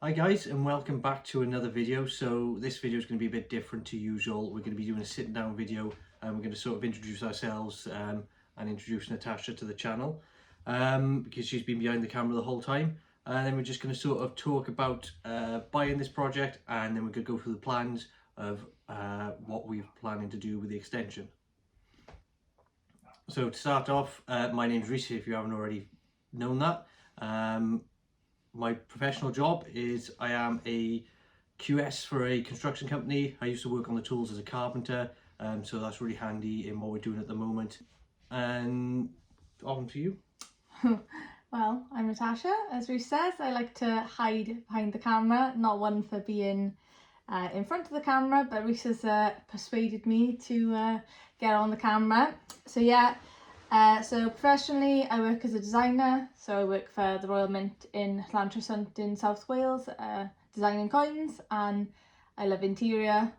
Hi guys, and welcome back to another video. So this video is going to be a bit different to usual. We're going to be doing a sitting down video and we're going to sort of introduce ourselves and introduce Natasha to the channel because she's been behind the camera the whole time. And then we're just going to sort of talk about buying this project, and then we're going to go through the plans of what we're planning to do with the extension. So to start off, my name's Reese, if you haven't already known that. My professional job is I am a QS for a construction company. I used to work on the tools as a carpenter, so that's really handy in what we're doing at the moment. And on to you. Well, I'm Natasha. As Reese says, I like to hide behind the camera, not one for being in front of the camera, but Reese has persuaded me to get on the camera. So yeah. So professionally, I work as a designer. So I work for the Royal Mint in Llantrisant in South Wales, designing coins, and I love interior,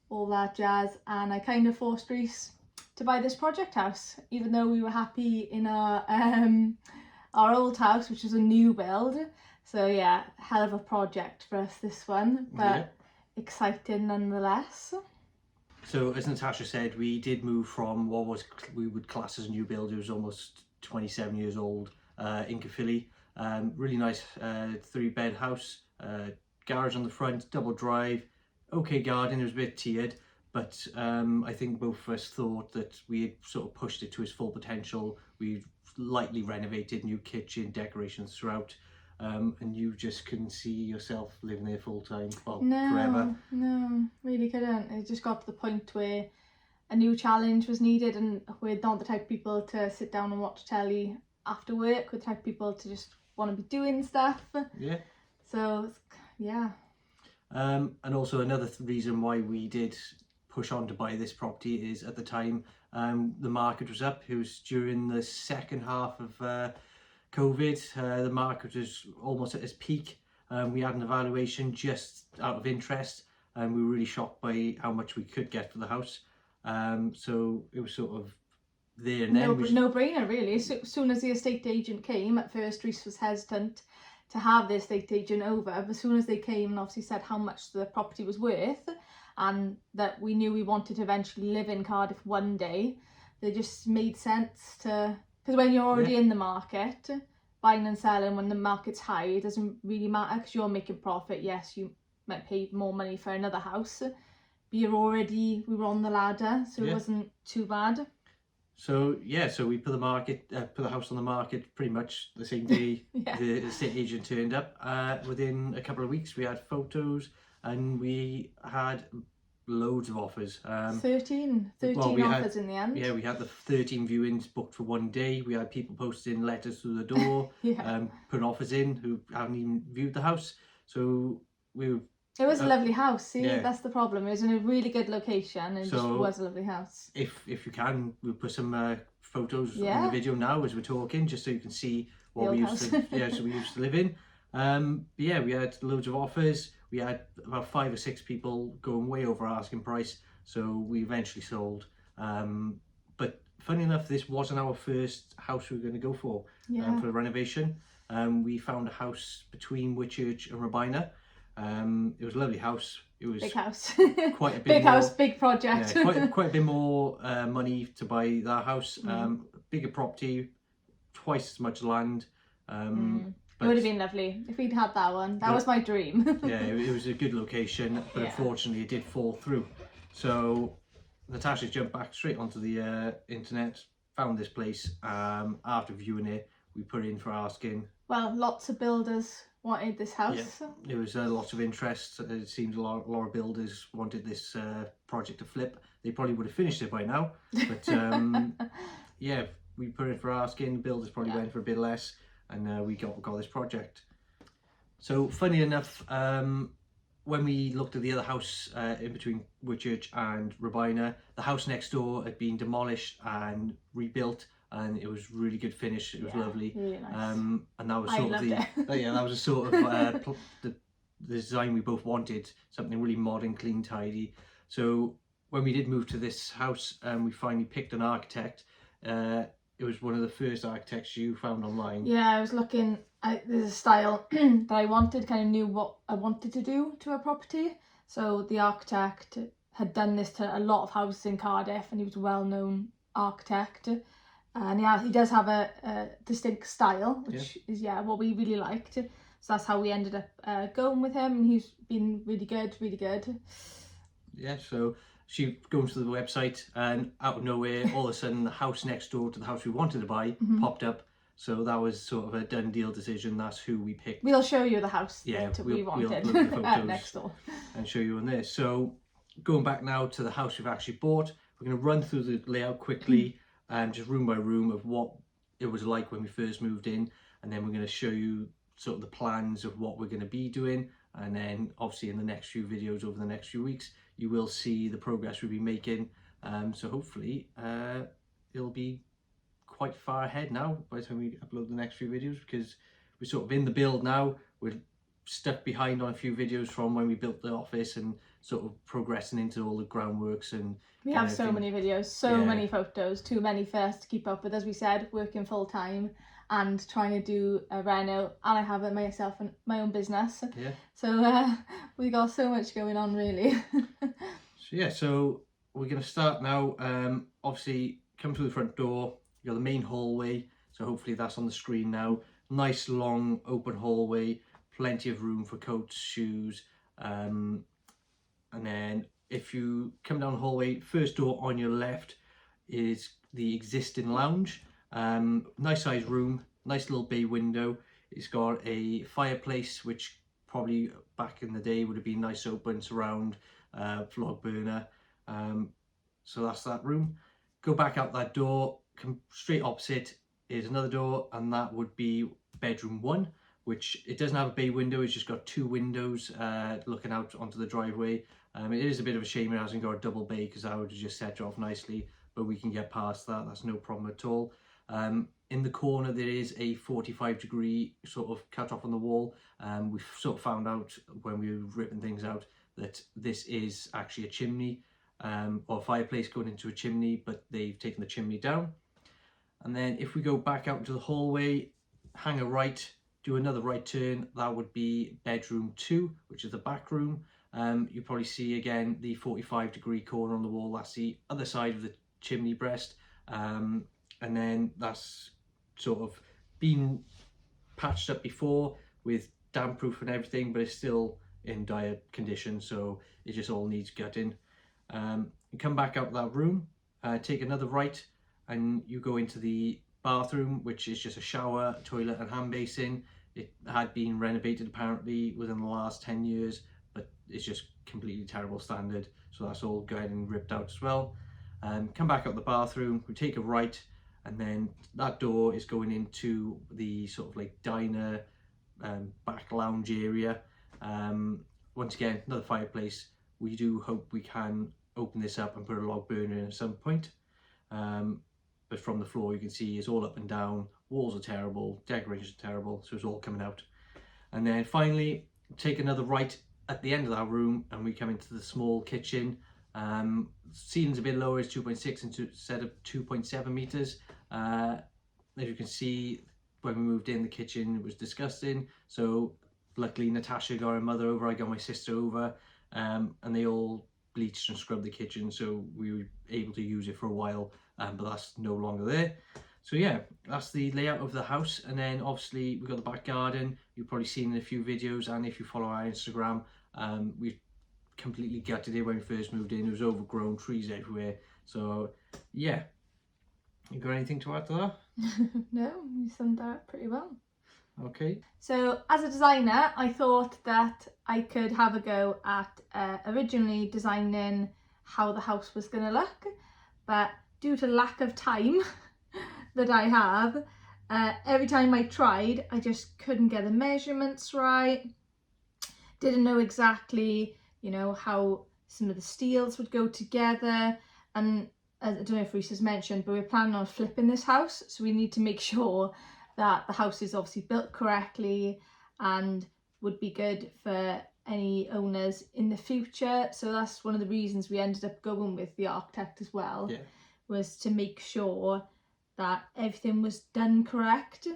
all that jazz. And I kind of forced Reese to buy this project house, even though we were happy in our old house, which was a new build. So yeah, hell of a project for us, this one, but exciting nonetheless. So as Natasha said, we did move from what we would class as a new build. It was almost 27 years old in Caerphilly. Really nice 3-bed house, garage on the front, double drive, okay garden. It was a bit tiered, but I think both of us thought that we had sort of pushed it to its full potential. We lightly renovated, new kitchen, decorations throughout. And you just couldn't see yourself living there full time, well, forever. No, really couldn't. It just got to the point where a new challenge was needed, and we're not the type of people to sit down and watch telly after work. We're the type of people to just want to be doing stuff. Yeah. So, yeah. And also another reason why we did push on to buy this property is at the time the market was up. It was during the second half of COVID, the market was almost at its peak. We had an evaluation just out of interest, and we were really shocked by how much we could get for the house. So it was sort of there and then. No brainer, really. So, as soon as the estate agent came, at first Reese was hesitant to have the estate agent over, but as soon as they came and obviously said how much the property was worth, and that we knew we wanted to eventually live in Cardiff one day, they just made sense to. Because when you're already in the market, buying and selling when the market's high, it doesn't really matter because you're making profit. Yes, you might pay more money for another house, but we were on the ladder, so it wasn't too bad. So yeah, so we put the house on the market pretty much the same day the estate agent turned up. Within a couple of weeks, we had photos and we had loads of offers. 13 offers in the end. Yeah, we had the 13 viewings booked for one day. We had people posting letters through the door, putting offers in who haven't even viewed the house. So it was a lovely house. See, that's the problem. It was in a really good location, and so, it was a lovely house. If you can, we'll put some photos in the video now as we're talking, just so you can see what we used to live in. Yeah, we had loads of offers. We had about 5 or 6 people going way over our asking price, so we eventually sold. But funny enough, this wasn't our first house we were going to go for the renovation. We found a house between Whitchurch and Robina. It was a lovely house. It was big house, quite a bit big project. Yeah, quite a bit more money to buy that house. Bigger property, twice as much land. It would have been lovely if we'd had that one. That was my dream. Yeah, it was a good location, but unfortunately it did fall through. So Natasha jumped back straight onto the internet, found this place. After viewing it, we put it in for asking. Well, lots of builders wanted this house. Yeah, there was lots of interest. It seems a lot of builders wanted this project to flip. They probably would have finished it by now, but yeah, we put it for asking. Builders probably went for a bit less. And we got this project. So funny enough, when we looked at the other house in between Whitchurch and Robina, the house next door had been demolished and rebuilt, and it was really good finish. It was lovely. Really nice. And that was sort of that was a sort of the design we both wanted, something really modern, clean, tidy. So when we did move to this house, we finally picked an architect. it was one of the first architects you found online. Yeah, I was looking. There's a style that I wanted, kind of knew what I wanted to do to a property. So the architect had done this to a lot of houses in Cardiff, and he was a well-known architect. And yeah, he does have a distinct style, which is what we really liked. So that's how we ended up going with him, and he's been really good, really good. Yeah, so she goes to the website, and out of nowhere, all of a sudden, the house next door to the house we wanted to buy popped up. So that was sort of a done deal decision. That's who we picked. We'll show you the house that we wanted we'll the photos next door and show you on this. So going back now to the house we've actually bought, we're going to run through the layout quickly and just room by room of what it was like when we first moved in, and then we're going to show you sort of the plans of what we're going to be doing, and then obviously in the next few videos over the next few weeks you will see the progress we'll be making. So hopefully it'll be quite far ahead now by the time we upload the next few videos, because we're sort of in the build now. We're stuck behind on a few videos from when we built the office and sort of progressing into all the groundworks, and we have so many videos, so many photos, too many for us to keep up with. As we said, working full time and trying to do a reno, and I have it myself and my own business. So we got so much going on really. So we're going to start now. Obviously come through the front door, you got the main hallway, so hopefully that's on the screen now. Nice long open hallway, plenty of room for coats, shoes, and then if you come down the hallway, first door on your left is the existing lounge. Nice size room, nice little bay window. It's got a fireplace, which probably back in the day would have been nice open surround, log burner. So that's that room. Go back out that door, come straight opposite is another door, and that would be bedroom 1, which it doesn't have a bay window. It's just got 2 windows looking out onto the driveway. It is a bit of a shame it hasn't got a double bay, because that would have just set you off nicely, but we can get past that. That's no problem at all. In the corner there is a 45-degree sort of cut off on the wall. We've sort of found out when we were ripping things out that this is actually a chimney, or a fireplace going into a chimney, but they've taken the chimney down. And then if we go back out into the hallway, hang a right, do another right turn, that would be bedroom 2, which is the back room. You probably see again the 45-degree corner on the wall. That's the other side of the chimney breast, and then that's sort of been patched up before with damp proof and everything, but it's still in dire condition, so it just all needs gutting. You come back out that room, take another right, and you go into the bathroom, which is just a shower, toilet and hand basin. It had been renovated apparently within the last 10 years, but it's just completely terrible standard, so that's all going and ripped out as well. Come back out the bathroom, we take a right, and then that door is going into the sort of like diner, back lounge area. Once again, another fireplace. We do hope we can open this up and put a log burner in at some point, but from the floor you can see it's all up and down, walls are terrible, decorations are terrible, so it's all coming out. And then finally take another right at the end of that room, and we come into the small kitchen. Ceiling's a bit lower, it's 2.6 instead of 2.7 meters. As you can see, when we moved in, the kitchen was disgusting, so luckily Natasha got her mother over, I got my sister over, and they all bleached and scrubbed the kitchen, so we were able to use it for a while, but that's no longer there. So yeah, that's the layout of the house. And then obviously we've got the back garden. You've probably seen in a few videos, and if you follow our Instagram, we completely gutted it when we first moved in. It was overgrown, trees everywhere. So yeah, you got anything to add to that? No, you summed that up pretty well. Okay. So as a designer, I thought that I could have a go at originally designing how the house was going to look, but due to lack of time that I have, every time I tried, I just couldn't get the measurements right. Didn't know exactly, you know, how some of the steels would go together. And I don't know if Reese has mentioned, but we're planning on flipping this house, so we need to make sure that the house is obviously built correctly and would be good for any owners in the future. So that's one of the reasons we ended up going with the architect as well, was to make sure that everything was done correct.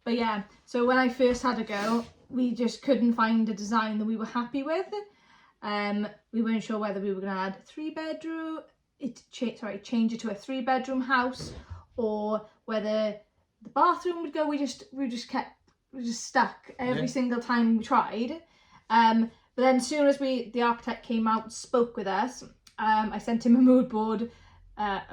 But yeah, so when I first had a go, we just couldn't find a design that we were happy with. We weren't sure whether we were going to add change it to a 3-bedroom house, or whether the bathroom would go. We just stuck every single time we tried. But then as soon as the architect came out and spoke with us, I sent him a mood board,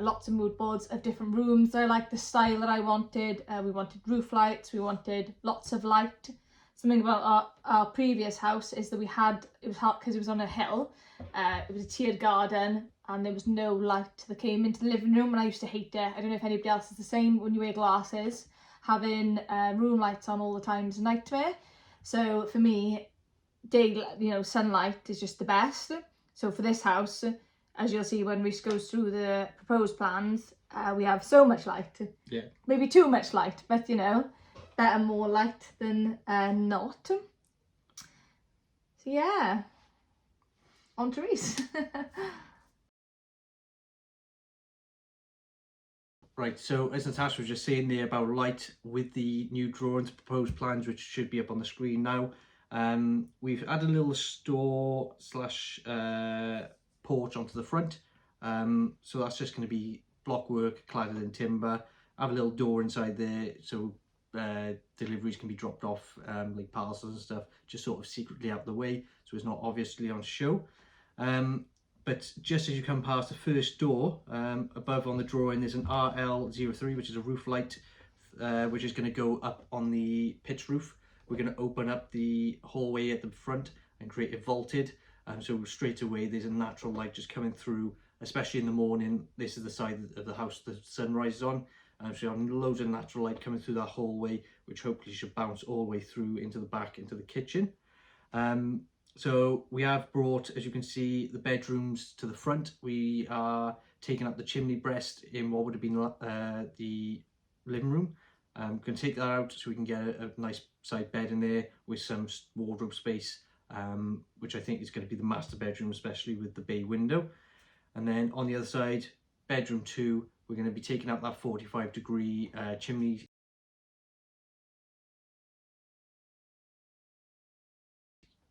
lots of mood boards of different rooms. They're like the style that I wanted. We wanted roof lights, we wanted lots of light. Something about our previous house is that it was hot because it was on a hill. It was a tiered garden, and there was no light that came into the living room, and I used to hate it. I don't know if anybody else is the same. When you wear glasses, having room lights on all the time is a nightmare. So for me, sunlight is just the best. So for this house, as you'll see when Reese goes through the proposed plans, we have so much light. Yeah. Maybe too much light, but better more light than not. So yeah, on to Reese. Right, so as Natasha was just saying there about light with the new drawings, proposed plans, which should be up on the screen now, we've added a little store slash porch onto the front. So that's just going to be block work cladded in timber. I have a little door inside there, so deliveries can be dropped off, like parcels and stuff, just sort of secretly out the way, so it's not obviously on show. But just as you come past the first door, above on the drawing there's an RL03, which is a roof light, which is going to go up on the pitch roof. We're going to open up the hallway at the front and create it vaulted. So straight away there's a natural light just coming through, especially in the morning. This is the side of the house the sun rises on. So you have loads of natural light coming through that hallway, which hopefully should bounce all the way through into the back, into the kitchen. So we have brought, as you can see, the bedrooms to the front. We are taking up the chimney breast in what would have been the living room. Going to take that out so we can get a nice side bed in there with some wardrobe space, which I think is going to be the master bedroom, especially with the bay window. And then on the other side, bedroom 2, we're going to be taking out that 45-degree chimney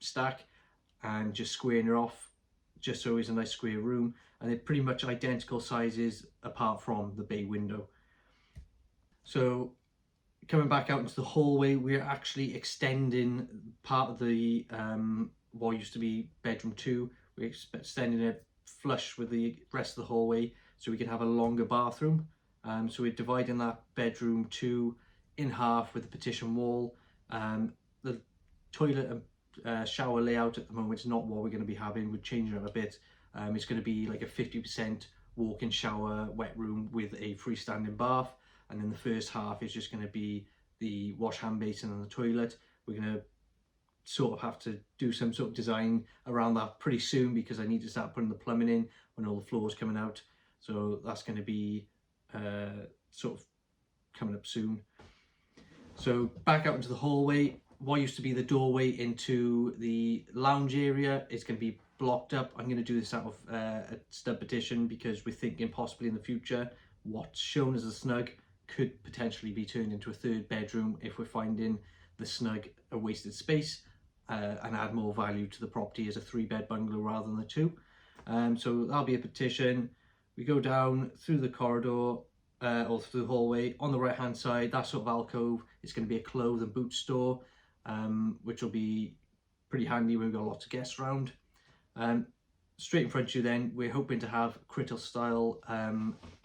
stack and just squaring it off, just so it's a nice square room. And they're pretty much identical sizes apart from the bay window. So coming back out into the hallway, we're actually extending part of the what used to be bedroom 2. We're extending it flush with the rest of the hallway so we can have a longer bathroom. So we're dividing that bedroom 2 in half with a partition wall. The toilet and shower layout at the moment is not what we're going to be having. We're changing it a bit. It's going to be like a 50% walk-in shower wet room with a freestanding bath, and then the first half is just going to be the wash hand basin and the toilet. We're going to sort of have to do some sort of design around that pretty soon, because I need to start putting the plumbing in when all the floors coming out. So that's going to be sort of coming up soon. So back out into the hallway, what used to be the doorway into the lounge area is going to be blocked up. I'm going to do this out of a stud petition, because we're thinking possibly in the future what's shown as a snug could potentially be turned into a 3rd bedroom if we're finding the snug a wasted space, and add more value to the property as a 3-bed bungalow rather than the 2. So that'll be a petition. We go down through the corridor or through the hallway. On the right hand side, that sort of alcove is going to be a clothes and boot store, which will be pretty handy when we've got lots of guests around. Straight in front of you then, we're hoping to have Critter style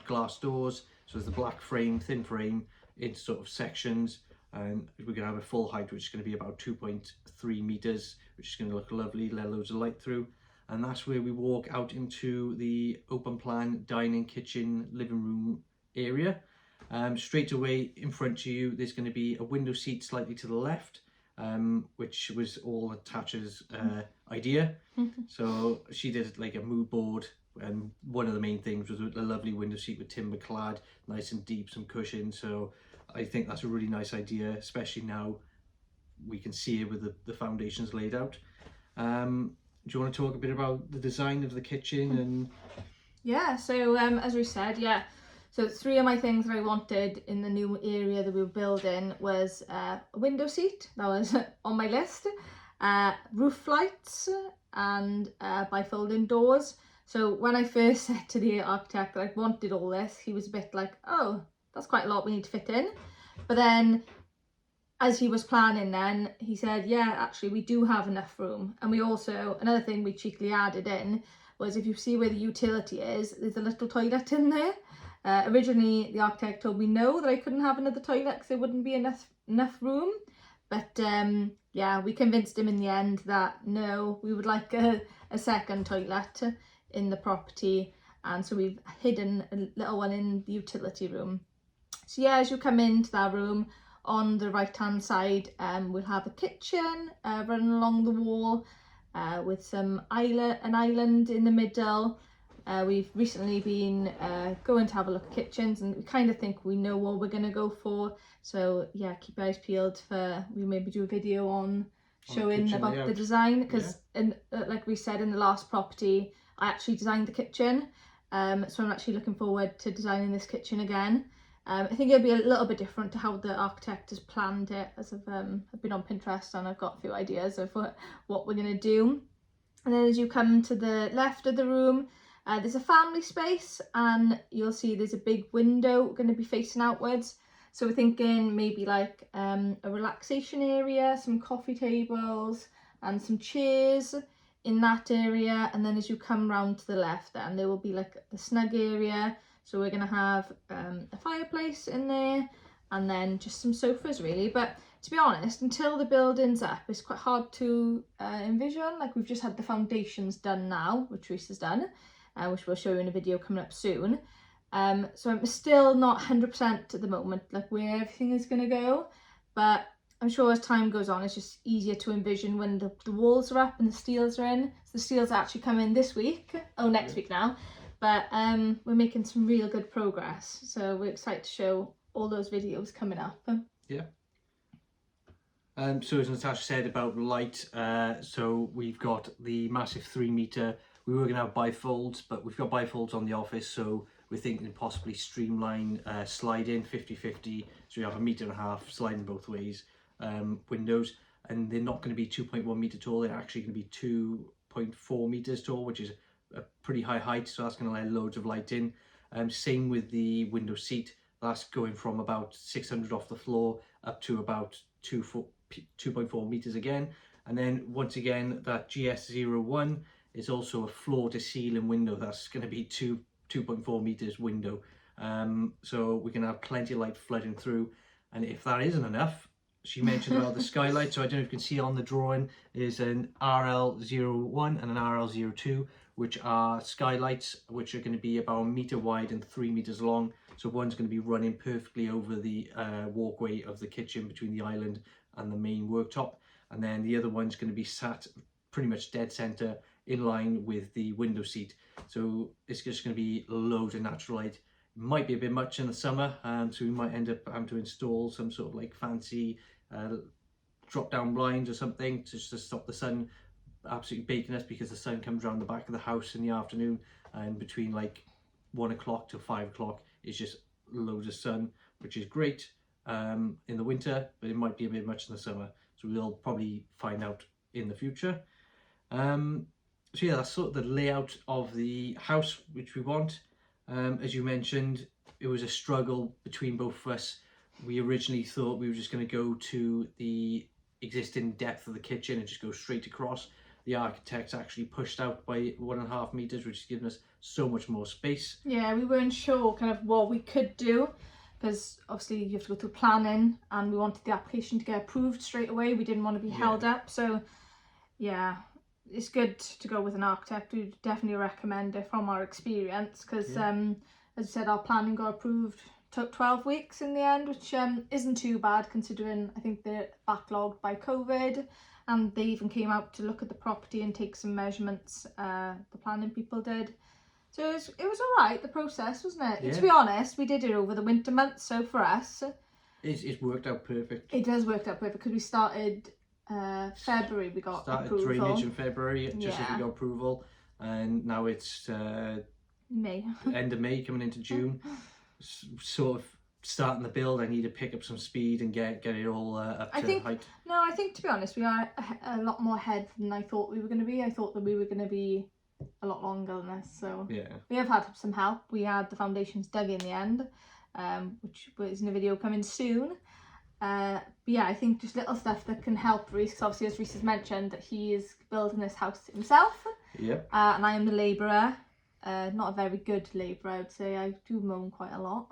glass doors. So there's the black frame, thin frame, in sort of sections, and we're going to have a full height, which is going to be about 2.3 meters, which is going to look lovely, let loads of light through. And that's where we walk out into the open plan dining, kitchen, living room area. Straight away in front of you, there's going to be a window seat slightly to the left, which was all Natasha's idea. So she did like a mood board, and one of the main things was a lovely window seat with timber clad, nice and deep, some cushion. So I think that's a really nice idea, especially now we can see it with the foundations laid out. Do you want to talk a bit about the design of the kitchen? And yeah, so as we said, yeah, So 3 of my things that I wanted in the new area that we were building was a window seat, that was on my list, roof lights and bifolding doors. So when I first said to the architect that I wanted all this, he was a bit like, oh, that's quite a lot we need to fit in. But then as he was planning then, he said, yeah, actually we do have enough room. And we also, another thing we cheekily added in was, if you see where the utility is, there's a little toilet in there. Originally, the architect told me no, that I couldn't have another toilet because there wouldn't be enough room. But yeah, we convinced him in the end that no, we would like a second toilet in the property. And so we've hidden a little one in the utility room. So yeah, as you come into that room, on the right hand side, we'll have a kitchen running along the wall with an island in the middle. We've recently been going to have a look at kitchens, and we kind of think we know what we're going to go for. So yeah, keep your eyes peeled for, we maybe do a video on showing about layout. The design, because like we said in the last property, I actually designed the kitchen. So I'm actually looking forward to designing this kitchen again. I think it'll be a little bit different to how the architect has planned it, as I've been on Pinterest and I've got a few ideas of what we're going to do. And then as you come to the left of the room, there's a family space, and you'll see there's a big window going to be facing outwards. So we're thinking maybe like a relaxation area, some coffee tables and some chairs in that area. And then as you come round to the left, then there will be like the snug area. So we're going to have a fireplace in there, and then just some sofas really. But to be honest, until the building's up, it's quite hard to envision. Like, we've just had the foundations done now, which Reese has done, which we'll show you in a video coming up soon. So I'm still not 100% at the moment, like where everything is going to go. But I'm sure as time goes on, it's just easier to envision when the walls are up and the steels are in. So the steels actually come in this week. Oh, next week now. But we're making some real good progress, so we're excited to show all those videos coming up. Yeah. So as Natasha said about light, so we've got the massive 3 metre. We were going to have bifolds, but we've got bifolds on the office, so we're thinking possibly streamline sliding 50-50. So we have 1.5 metre sliding both ways windows, and they're not going to be 2.1 metre tall. They're actually going to be 2.4 metres tall, which is a pretty high height, so that's going to let loads of light in. Same with the window seat, that's going from about 600 off the floor up to about 2.4 meters again. And then once again, that GS01 is also a floor to ceiling window. That's going to be 2.4 meters window. So we can have plenty of light flooding through. And if that isn't enough, she mentioned about the skylight. So I don't know if you can see on the drawing, is an RL01 and an RL02, which are skylights, which are going to be about 1 meter wide and 3 meters long. So one's going to be running perfectly over the walkway of the kitchen between the island and the main worktop, and then the other one's going to be sat pretty much dead center in line with the window seat. So it's just going to be loads of natural light. It might be a bit much in the summer, so we might end up having to install some sort of like fancy drop down blinds or something to stop the sun absolutely baking us, because the sun comes around the back of the house in the afternoon, and between like 1 o'clock to 5 o'clock it's just loads of sun, which is great in the winter, but it might be a bit much in the summer, so we'll probably find out in the future. So yeah, that's sort of the layout of the house which we want. As you mentioned, it was a struggle between both of us. We originally thought we were just going to go to the existing depth of the kitchen and just go straight across. The architects actually pushed out by 1.5 meters, which has given us so much more space. Yeah, we weren't sure kind of what we could do, because obviously you have to go through planning, and we wanted the application to get approved straight away. We didn't want to be held up. So yeah, it's good to go with an architect. We definitely recommend it from our experience, because as I said, our planning got approved. Took 12 weeks in the end, which isn't too bad considering I think they're backlogged by COVID, and they even came out to look at the property and take some measurements, the planning people did. So it was all right, the process, wasn't it? Yeah. To be honest, we did it over the winter months, so for us it's worked out perfect. It does work out perfect, because we started February, we got approval. Drainage in February, just as we got approval, and now it's May. End of May coming into June. sort of starting the build, I need to pick up some speed and get it all up to height. No, I think to be honest, we are a lot more ahead than I thought we were going to be. I thought that we were going to be a lot longer than this, so yeah, we have had some help. We had the foundations dug in the end, which was in a video coming soon. But yeah, I think just little stuff that can help Reese, because obviously as Reese has mentioned that he is building this house himself. Yep. And I am the labourer. Not a very good labourer, I would say. I do moan quite a lot.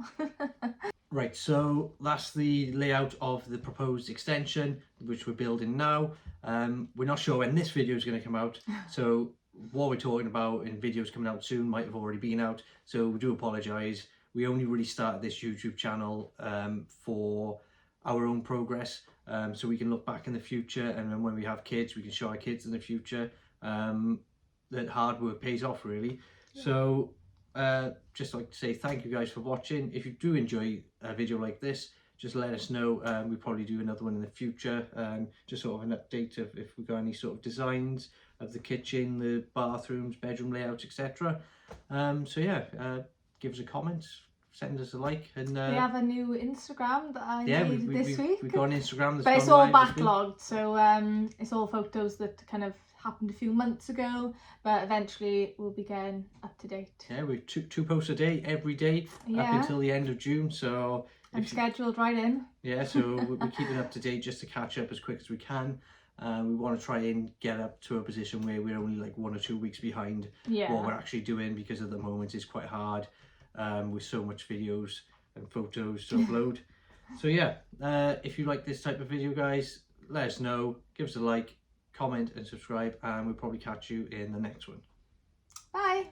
Right, so that's the layout of the proposed extension, which we're building now. We're not sure when this video is going to come out, so what we're talking about in videos coming out soon might have already been out, so we do apologise. We only really started this YouTube channel for our own progress, so we can look back in the future, and then when we have kids, we can show our kids in the future that hard work pays off, really. Yeah. So just like to say thank you guys for watching. If you do enjoy a video like this, just let us know. We'll probably do another one in the future, just sort of an update of if we've got any sort of designs of the kitchen, the bathrooms, bedroom layouts, etc. So yeah, give us a comment, send us a like, and we have a new Instagram that I made this week. We've got an Instagram that's but it's all backlogged, so it's all photos that kind of happened a few months ago, but eventually we'll be getting up to date. Yeah, we're two posts a day every day, up until the end of June, so I'm scheduled right in. Yeah, so we're keeping up to date just to catch up as quick as we can. We want to try and get up to a position where we're only like 1 or 2 weeks behind what we're actually doing, because at the moment it's quite hard with so much videos and photos to upload. So yeah, if you like this type of video, guys, let us know, give us a like, comment and subscribe, and we'll probably catch you in the next one. Bye.